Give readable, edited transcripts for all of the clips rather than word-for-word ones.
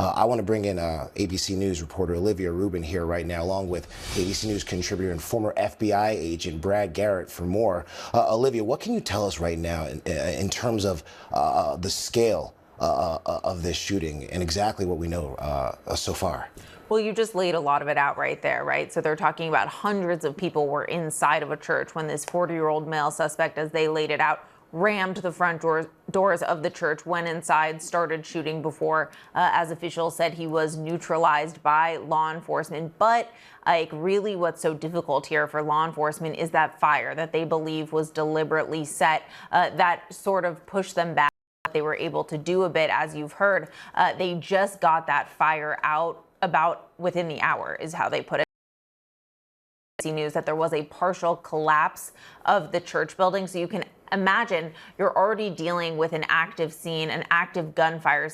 I want to bring in ABC News reporter Olivia Rubin here right now, along with ABC News contributor and former FBI agent Brad Garrett for more. Olivia, what can you tell us right now in terms of the scale of this shooting and exactly what we know so far? Well, you just laid a lot of it out right there, right? So they're talking about hundreds of people were inside of a church when this 40-year-old male suspect, as they laid it out, rammed the front doors of the church, went inside, started shooting before, as officials said, he was neutralized by law enforcement. But really what's so difficult here for law enforcement is that fire that they believe was deliberately set, that sort of pushed them back. They were able to do a bit, as you've heard. They just got that fire out about within the hour, is how they put it. News that there was a partial collapse of the church building. So you can imagine you're already dealing with an active scene, an active gunfire.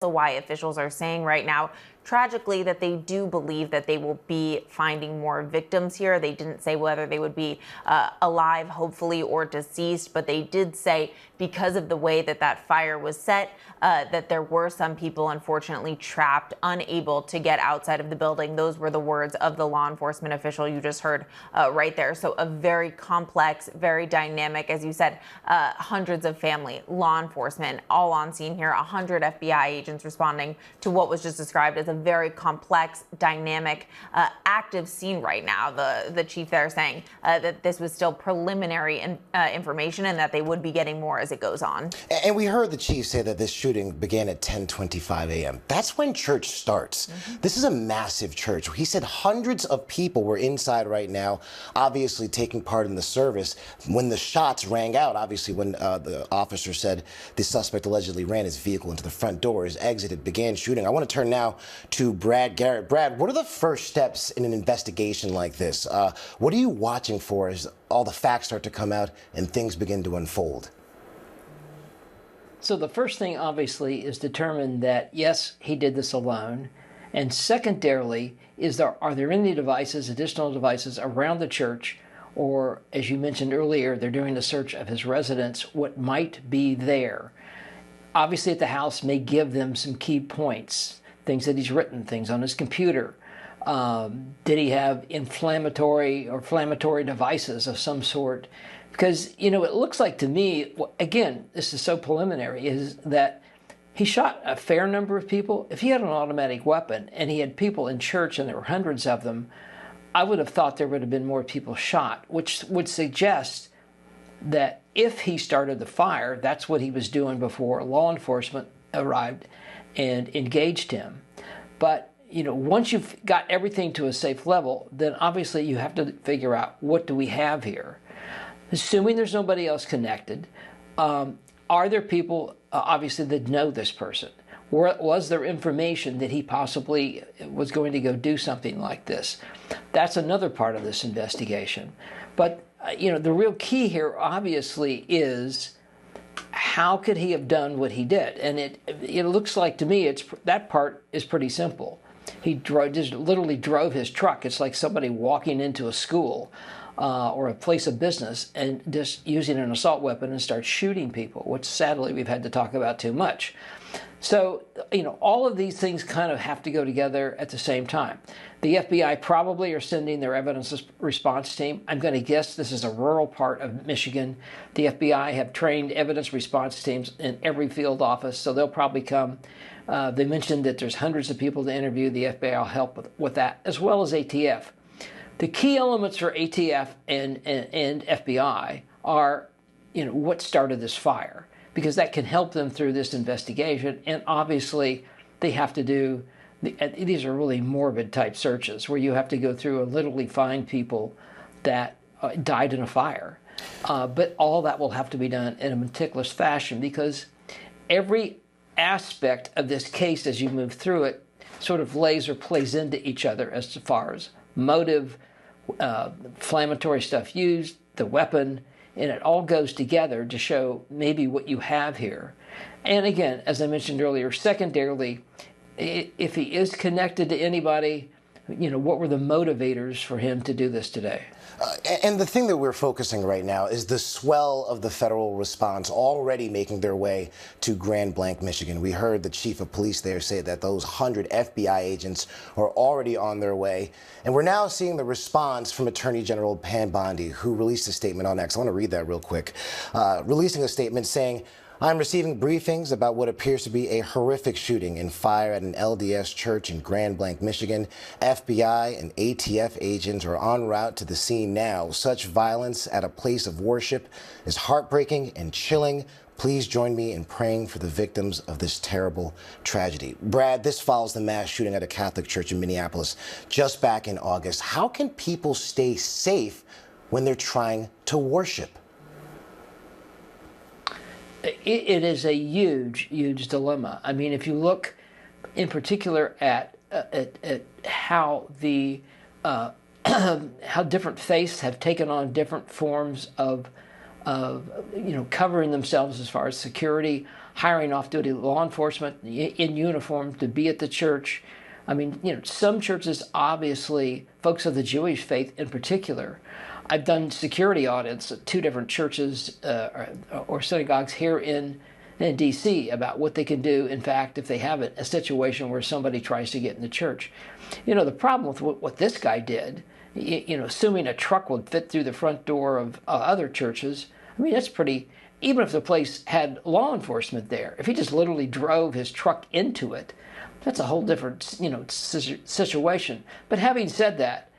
Why officials are saying right now, tragically, that they do believe that they will be finding more victims here. They didn't say whether they would be alive, hopefully, or deceased, but they did say because of the way that that fire was set, that there were some people, unfortunately, trapped, unable to get outside of the building. Those were the words of the law enforcement official you just heard right there. So a very complex, very dynamic, as you said, hundreds of family, law enforcement, all on scene here, 100 FBI agents responding to what was just described as a very complex, dynamic, active scene right now. The chief there saying that this was still preliminary information and that they would be getting more as it goes on. And we heard the chief say that this shooting began at 10:25 a.m. That's when church starts. This is a massive church. He said hundreds of people were inside right now, obviously taking part in the service. When the shots rang out, obviously when the officer said the suspect allegedly ran his vehicle into the front doors, exited, began shooting. I want to turn now to Brad Garrett. Brad, what are the first steps in an investigation like this? What are you watching for as all the facts start to come out and things begin to unfold? So the first thing, obviously, is determine that, yes, he did this alone. And secondarily, are there any devices, additional devices around the church, or, as you mentioned earlier, they're doing a search of his residence, what might be there? Obviously, at the house may give them some key points, things that he's written, things on his computer. Did he have inflammatory devices of some sort? Because, it looks like to me, again, this is so preliminary, is that he shot a fair number of people. If he had an automatic weapon and he had people in church and there were hundreds of them, I would have thought there would have been more people shot, which would suggest that if he started the fire, that's what he was doing before law enforcement arrived and engaged him. But, once you've got everything to a safe level, then obviously you have to figure out, what do we have here? Assuming there's nobody else connected, are there people, obviously, that know this person? Was there information that he possibly was going to go do something like this? That's another part of this investigation. But, the real key here, obviously, is how could he have done what he did? And it looks like to me that part is pretty simple. He just literally drove his truck. It's like somebody walking into a school or a place of business and just using an assault weapon and start shooting people, which sadly we've had to talk about too much. So, all of these things kind of have to go together at the same time. The FBI probably are sending their evidence response team. I'm going to guess this is a rural part of Michigan. The FBI have trained evidence response teams in every field office, so they'll probably come. They mentioned that there's hundreds of people to interview. The FBI will help with that, as well as ATF. The key elements for ATF and FBI are, what started this fire, because that can help them through this investigation. And obviously, they have to do, these are really morbid type searches where you have to go through and literally find people that died in a fire. But all that will have to be done in a meticulous fashion, because every aspect of this case, as you move through it, sort of lays or plays into each other as far as motive, inflammatory stuff used, the weapon, and it all goes together to show maybe what you have here. And again, as I mentioned earlier, secondarily, if he is connected to anybody, what were the motivators for him to do this today? And the thing that we're focusing right now is the swell of the federal response already making their way to Grand Blanc, Michigan. We heard the chief of police there say that those 100 FBI agents are already on their way. And we're now seeing the response from Attorney General Pam Bondi, who released a statement on X. I want to read that real quick. Releasing a statement saying, I'm receiving briefings about what appears to be a horrific shooting and fire at an LDS church in Grand Blanc, Michigan. FBI and ATF agents are en route to the scene now. Such violence at a place of worship is heartbreaking and chilling. Please join me in praying for the victims of this terrible tragedy. Brad, this follows the mass shooting at a Catholic church in Minneapolis just back in August. How can people stay safe when they're trying to worship? It is a huge, huge dilemma. I mean, if you look in particular at how the how different faiths have taken on different forms of covering themselves as far as security, hiring off-duty law enforcement in uniform to be at the church. I mean, some churches, obviously, folks of the Jewish faith in particular. I've done security audits at 2 different churches or synagogues here in D.C. about what they can do, in fact, if they have a situation where somebody tries to get in the church. The problem with what this guy did, assuming a truck would fit through the front door of other churches, I mean, that's pretty, even if the place had law enforcement there, if he just literally drove his truck into it, that's a whole different, situation. But having said that,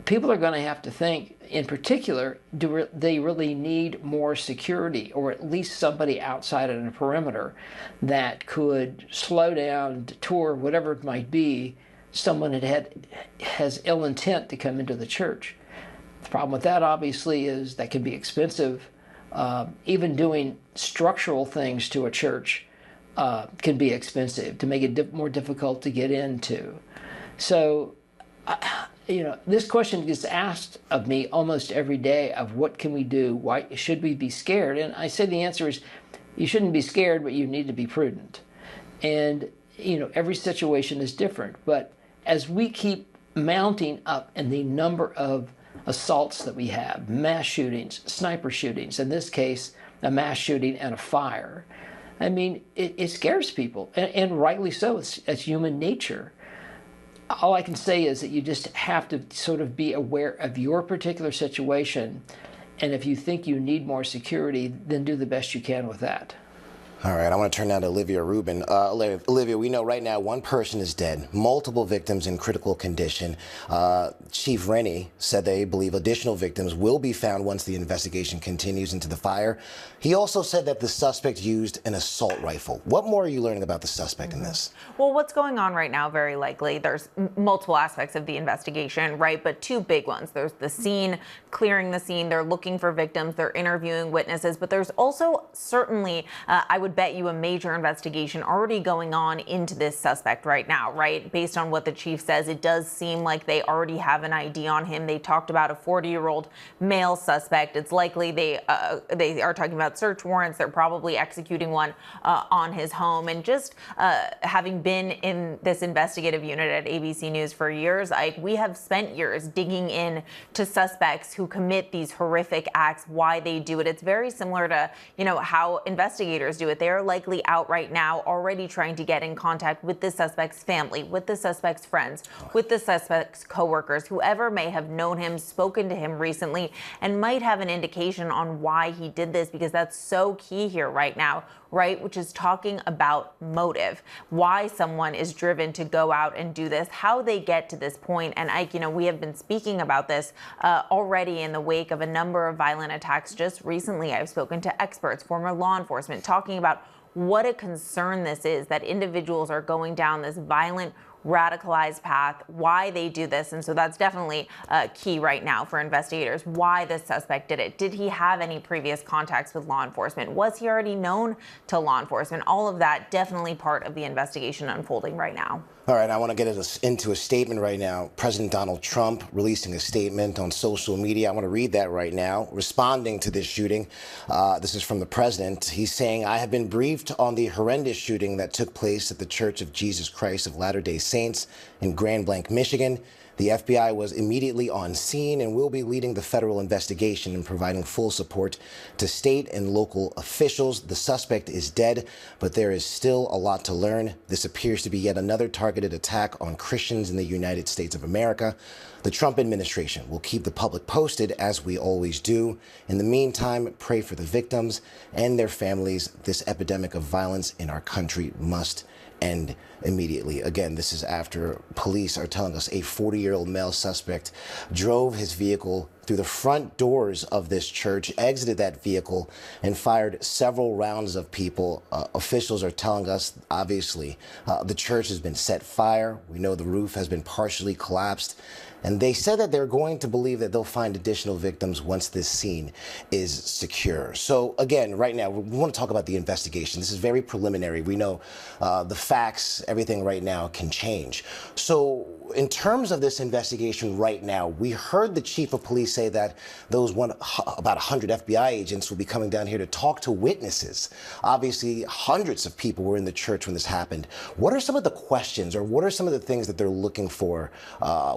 people are going to have to think, in particular, do they really need more security, or at least somebody outside of the perimeter that could slow down, detour, whatever it might be, someone that has ill intent to come into the church. The problem with that, obviously, is that can be expensive. Even doing structural things to a church can be expensive to make it more difficult to get into. So, this question gets asked of me almost every day of what can we do? Why should we be scared? And I say the answer is you shouldn't be scared, but you need to be prudent. And, every situation is different. But as we keep mounting up in the number of assaults that we have, mass shootings, sniper shootings, in this case, a mass shooting and a fire, I mean, it scares people, and rightly so. It's human nature. All I can say is that you just have to sort of be aware of your particular situation, and if you think you need more security, then do the best you can with that. All right, I want to turn now to Olivia Rubin. Olivia, we know right now one person is dead, multiple victims in critical condition. Chief Rennie said they believe additional victims will be found once the investigation continues into the fire. He also said that the suspect used an assault rifle. What more are you learning about the suspect in this? Well, what's going on right now, very likely, there's multiple aspects of the investigation, right? But 2 big ones. There's the scene, clearing the scene. They're looking for victims. They're interviewing witnesses. But there's also certainly, I would bet you, a major investigation already going on into this suspect right now, right? Based on what the chief says, it does seem like they already have an ID on him. They talked about a 40-year-old male suspect. It's likely they are talking about search warrants. They're probably executing one on his home. And just having been in this investigative unit at ABC News for years, we have spent years digging in to suspects who commit these horrific acts, why they do it. It's very similar to, how investigators do it. They're likely out right now already trying to get in contact with the suspect's family, with the suspect's friends, with the suspect's coworkers, whoever may have known him, spoken to him recently, and might have an indication on why he did this, because that's so key here right now, right? Which is talking about motive, why someone is driven to go out and do this, how they get to this point. And Ike, we have been speaking about this already in the wake of a number of violent attacks. Just recently, I've spoken to experts, former law enforcement, talking about what a concern this is, that individuals are going down this violent, radicalized path, why they do this. And so that's definitely key right now for investigators, why this suspect did it. Did he have any previous contacts with law enforcement? Was he already known to law enforcement? All of that definitely part of the investigation unfolding right now. All right, I want to get into a statement right now. President Donald Trump releasing a statement on social media. I want to read that right now. Responding to this shooting, this is from the president. He's saying, I have been briefed on the horrendous shooting that took place at the Church of Jesus Christ of Latter-day Saints in Grand Blanc, Michigan. The FBI was immediately on scene and will be leading the federal investigation and providing full support to state and local officials. The suspect is dead, but there is still a lot to learn. This appears to be yet another targeted attack on Christians in the United States of America. The Trump administration will keep the public posted, as we always do. In the meantime, pray for the victims and their families. This epidemic of violence in our country must end immediately. Again, this is after police are telling us a 40-year-old male suspect drove his vehicle through the front doors of this church, exited that vehicle, and fired several rounds of people. Officials are telling us, obviously, the church has been set fire. We know the roof has been partially collapsed. And they said that they're going to believe that they'll find additional victims once this scene is secure. So again, right now, we want to talk about the investigation. This is very preliminary. We know the facts, everything right now can change. So in terms of this investigation right now, we heard the chief of police say that about 100 FBI agents will be coming down here to talk to witnesses. Obviously, hundreds of people were in the church when this happened. What are some of the questions, or what are some of the things that they're looking for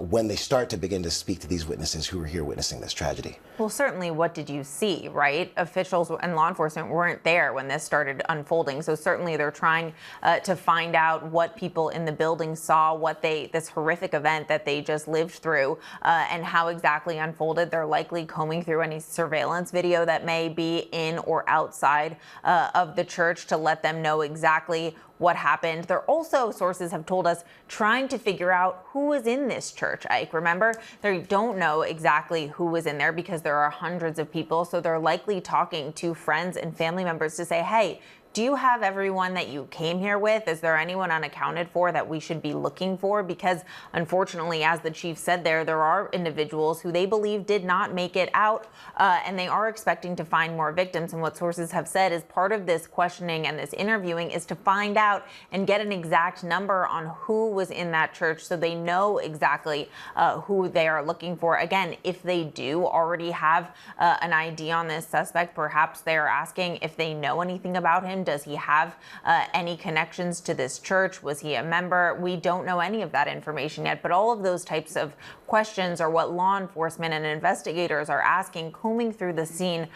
when they start to begin to speak to these witnesses who are here witnessing this tragedy? Well, certainly, what did you see, right? Officials and law enforcement weren't there when this started unfolding. So certainly they're trying to find out what people in the building saw, this horrific event that they just lived through, and how exactly unfolded. They're likely combing through any surveillance video that may be in or outside of the church to let them know exactly what happened. They're also, sources have told us, trying to figure out who was in this church, Ike. Remember, they don't know exactly who was in there because there are hundreds of people. So they're likely talking to friends and family members to say, hey, do you have everyone that you came here with? Is there anyone unaccounted for that we should be looking for? Because unfortunately, as the chief said there are individuals who they believe did not make it out, and they are expecting to find more victims. And what sources have said is part of this questioning and this interviewing is to find out and get an exact number on who was in that church so they know exactly who they are looking for. Again, if they do already have an ID on this suspect, perhaps they are asking if they know anything about him. Does he have any connections to this church? Was he a member? We don't know any of that information yet, but all of those types of questions are what law enforcement and investigators are asking, combing through the scene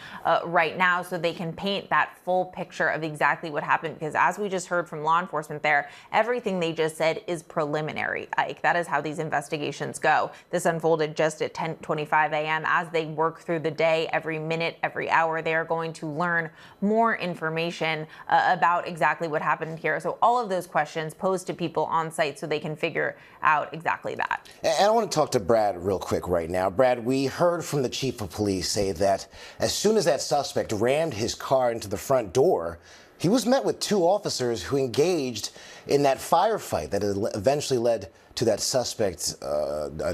right now so they can paint that full picture of exactly what happened. Because as we just heard from law enforcement there, everything they just said is preliminary, Ike. That is how these investigations go. This unfolded just at 10:25 a.m. As they work through the day, every minute, every hour, they are going to learn more information about exactly what happened here. So all of those questions posed to people on site so they can figure out exactly that. And I want to talk to Brad real quick right now. Brad, we heard from the chief of police say that as soon as that suspect rammed his car into the front door, he was met with two officers who engaged in that firefight that eventually led to that suspect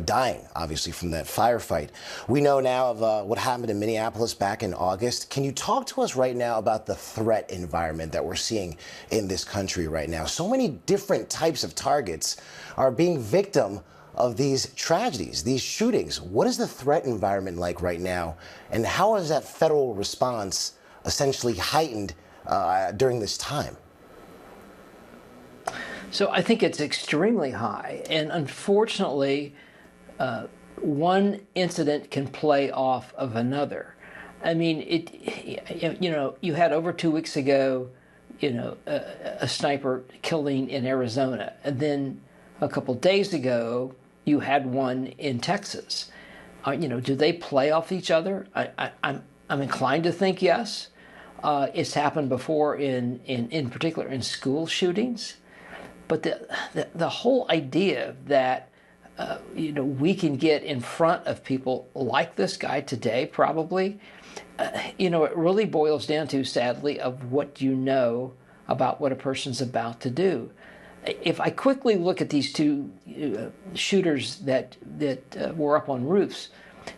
dying, obviously, from that firefight. We know now of what happened in Minneapolis back in August. Can you talk to us right now about the threat environment that we're seeing in this country right now? So many different types of targets are being victim of these tragedies, these shootings. What is the threat environment like right now? And how is that federal response essentially heightened during this time? So I think it's extremely high, and unfortunately, one incident can play off of another. I mean, you had over 2 weeks ago, a sniper killing in Arizona, and then a couple days ago, you had one in Texas. Do they play off each other? I'm inclined to think yes. It's happened before in particular in school shootings. But the whole idea that we can get in front of people like this guy today, probably, it really boils down to, sadly, of what you know about what a person's about to do. If I quickly look at these two shooters that were up on roofs,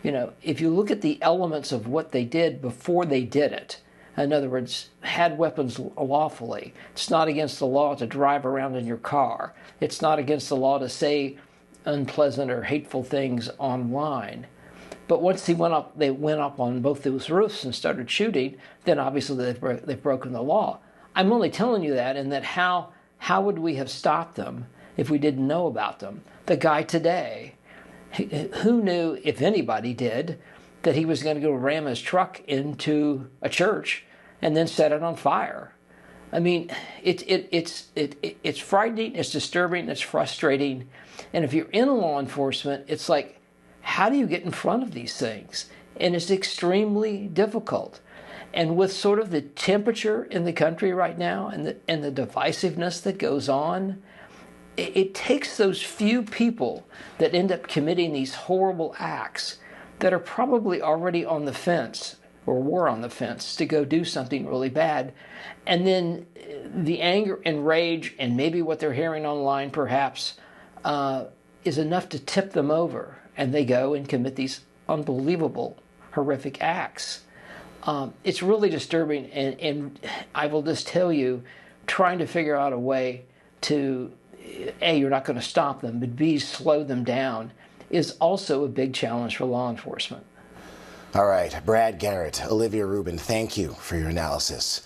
if you look at the elements of what they did before they did it. In other words, had weapons lawfully. It's not against the law to drive around in your car. It's not against the law to say unpleasant or hateful things online. But once they went up on both those roofs and started shooting, then obviously they've broken the law. I'm only telling you that in that how would we have stopped them if we didn't know about them? The guy today Who knew, if anybody did, that he was going to go ram his truck into a church and then set it on fire? I mean, it's frightening, it's disturbing, it's frustrating. And if you're in law enforcement, it's like, how do you get in front of these things? And it's extremely difficult. And with sort of the temperature in the country right now and the divisiveness that goes on, it takes those few people that end up committing these horrible acts that are probably already on the fence or were on the fence to go do something really bad. And then the anger and rage and maybe what they're hearing online perhaps is enough to tip them over, and they go and commit these unbelievable, horrific acts. It's really disturbing, and I will just tell you, trying to figure out a way to, A, you're not going to stop them, but B, slow them down is also a big challenge for law enforcement. All right, Brad Garrett, Olivia Rubin, thank you for your analysis.